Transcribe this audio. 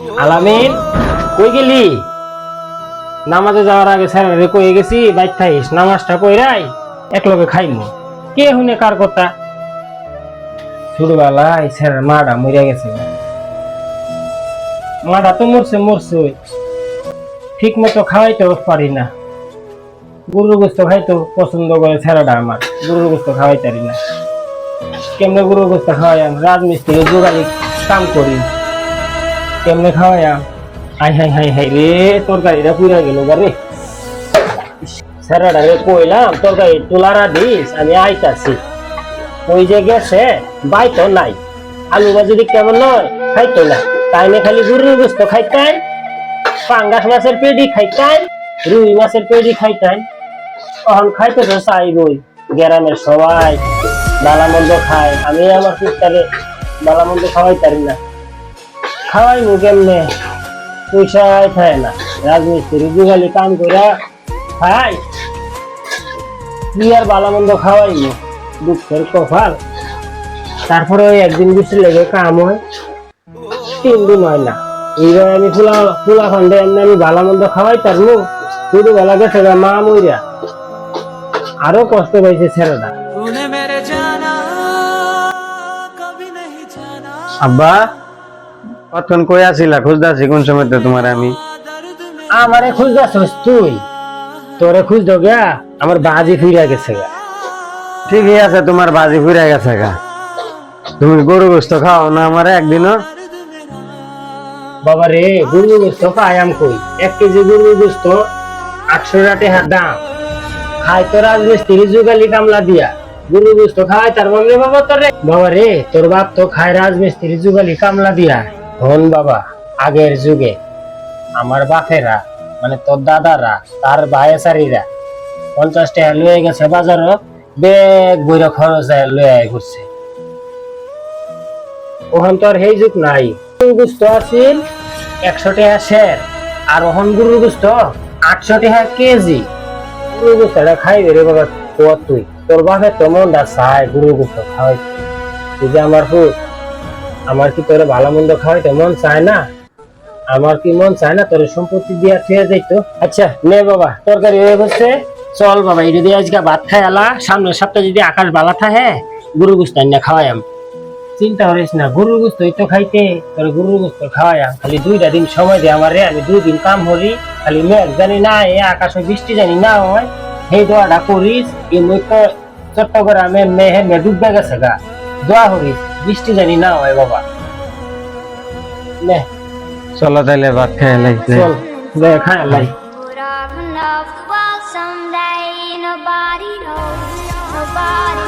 আলামিন কই গেলি? নামাজে যাওয়ার আগে স্যারেরে কই গেছি বাইক থাইস নামাজটা কইরাই একলগে খাইমু। কে হুনে কার কথা? ছোটবেলায় স্যারের মাটা মরিয়া গেছে। মাটা তো মরছে ঠিক মতো খাওয়াইতে পারি না। গরুর গোস্ত খাইতো পছন্দ করে ছেলেটা আমার, গরুর গোস্ত খাওয়াইতে পারি না। কেমনে গরুর গোস্ত খাওয়াইম? রাজমিস্ত্রি যোগালি কাম করি, কেমনে খাওয়াইম? হাই হাই হাই হাই রে, তরকারিটা পুরা গেল রে। ছেলেটা রে কইলাম তরকারি তোলারা দিস, আমি আইতাছি। ওই যে গেছে বাইতো নাই, আলু ভাজি কেমন নয় খাইতো না, তাই না খালি গরুর গোস্ত খাইতাই, পাঙ্গাস মাছের পেডি খাইতাই, রুই মাছের পেডি খাইতাই। তখন খাইতে তো চাইবই, গ্রামের সবাই বালামন্দ খায়, আমি আমার পুত্তারে বালামন্দ খাওয়াই পারি না। খাওয়াই মু কেমনে? পয়সাই খায় না, রাজমিস্ত্রি যুগালি কাম করে খাই, কি আর বালামন্দ খাওয়াই মু? দুঃখের কপাল। তারপরে ওই একদিন বৃষ্টি লেগে কাম হয়, 3 দিন হয় না। এইবার আমি ফুলা খন্ডে এমনি আমি বালামন্দ খাওয়াই পারবো? শুধু বেলা গেছে মা মইরা, আরো কষ্ট পাইছে ছেলেটা। আব্বা কতক্ষণ কই আছিলা? খুঁজতাছি কোন সময় তোমার আমি। আমারে খুঁজতেছস তুই? তোরে খুঁজ দো গা, আমার বাজি ফিরে গেছে গা। ঠিকই আছে, তোমার বাজি ফিরে গেছে গা। তুমি গরু গোস্ত খাও না আমার একদিনও? বাবা রে, গরুর গোস্ত পাইয়াম কই? 1 কেজি গরুর গোস্ত 800 টাকা দাম। খাই তো রাজমিস্ত্রি যুগালি কামলা দিয়া, গরুর গোস্ত খাওয়াই তার মানে বাবা তোরে? বাবা রে, তোর বাপ তো খায় রাজমিস্ত্রি যুগালি কামলা দিয়া। হন বাবা, আগের যুগে আমার বাপেরা মানে তোর দাদারা, তার ভাইয়াচারিরা 50 টাকা লয়ে গেছে বাজারও, বেগ বইরা খরচ লয়ে ঘুরছে। ওখান তো আর সেই যুগ নাই। গরুর গোস্ত আছিল 100 টাকা শের, আর ওখান গরুর গোস্ত 800 টাকা কেজি। গরুর গোস্তটা খাইবে রে বাবা তুই? তোর বাপে তো মনটা চায় গরুর গোস্ত খাওয়াই, তুই যে আমার পুত, আমার কি তোরে ভালো মন্দ খাওয়াইতে মন চায় না? আমার কি মন চায় না তোর সম্পত্তি দিয়া খেয়ে যাইতো? আচ্ছা নে বাবা, তরকারি হয়ে গেছে, চল বাবা এটা দিয়ে আজকে ভাত খাই আলা। সামনের সপ্তাহে যদি আকাশ বালা থাকে গরুর গোস্ত না খাওয়াইম। চিন্তা করিস না, গরুর গোস্ত তো খাইতে, তোর গরুর গোস্ত খাওয়াইম। খালি 2টা দিন সময় দে আমারে, আমি 2 দিন কাম করি। খালি মেঘ জানি না এ আকাশে বৃষ্টি জানি না হয়, সেই দোয়াটা করিস। এই মুখ চট্টগ্রামে মেহে ডুববে গেছে গা, দোয়া করিস বৃষ্টি জানি না হয় বাবা। নে চলো তাইলে ভাত খাই লাই। চল দে খাই লাই। Someday nobody knows, nobody